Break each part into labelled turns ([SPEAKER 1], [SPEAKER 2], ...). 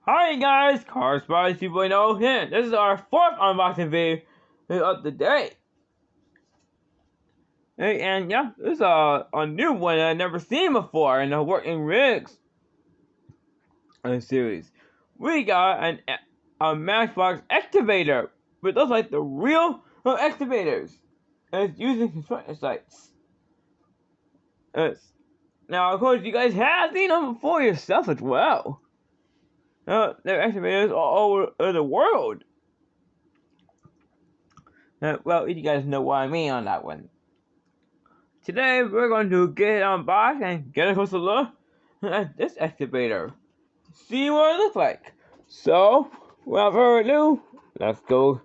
[SPEAKER 1] Hi guys, Car Spies 2.0 here. This is our fourth unboxing video of the day. Hey, and yeah, this is a new one I've never seen before in the working rigs series. We got a Matchbox Excavator, but those like the real excavators. And it's using construction sites. Now, of course, you guys have seen them before yourself as well. There are excavators all over the world. Well, you guys know what I mean on that one. Today, we're going to get it unboxed and get a closer look at this excavator. See what it looks like. So, without further ado, let's go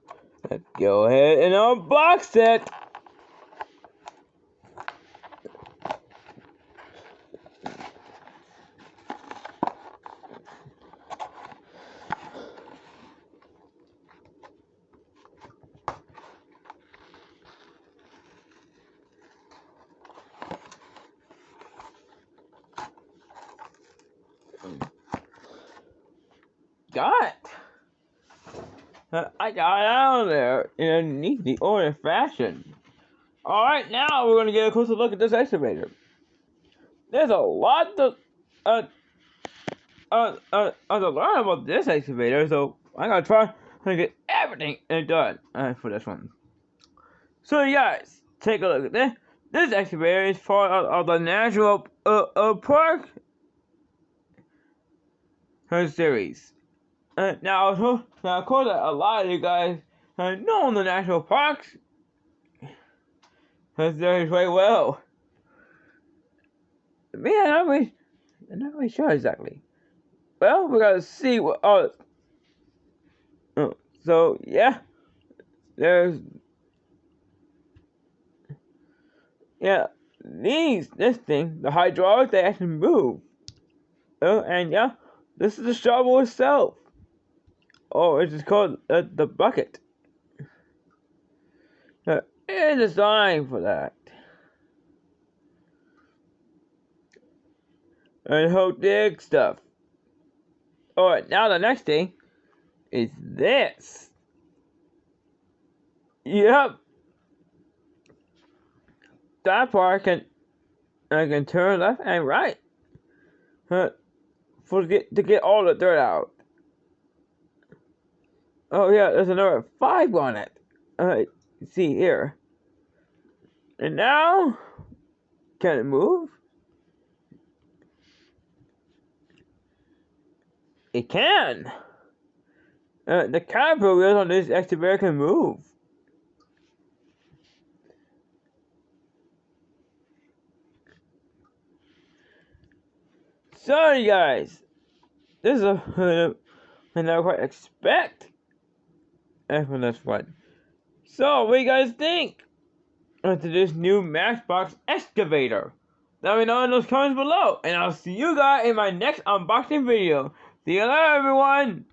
[SPEAKER 1] ahead and unbox it. I got it out of there in a neat order fashion. Alright, now we're going to get a closer look at this excavator. There's a lot to learn about this excavator, so I'm going to try to get everything done for this one. So you guys, take a look at this. This excavator is part of the National Park series. Now, of course, a lot of you guys know the national parks series very well. Me, I'm not really sure exactly. Well, we gotta see what. So yeah, this thing, the hydraulics, they actually move. And yeah, this is the shovel itself. Oh, it's just called the bucket. It's designed for that. And whole dig stuff. Alright, now the next thing is this. Yep. That part I can turn left and right. To get all the dirt out. Oh yeah, there's another 5 on it. See here. And now, can it move? It can. The caterpillar wheels on this excavator can move. Sorry guys, this is I never quite expect from this one. So, what do you guys think to this new Matchbox Excavator? Let me know in those comments below, and I'll see you guys in my next unboxing video. See you later, everyone!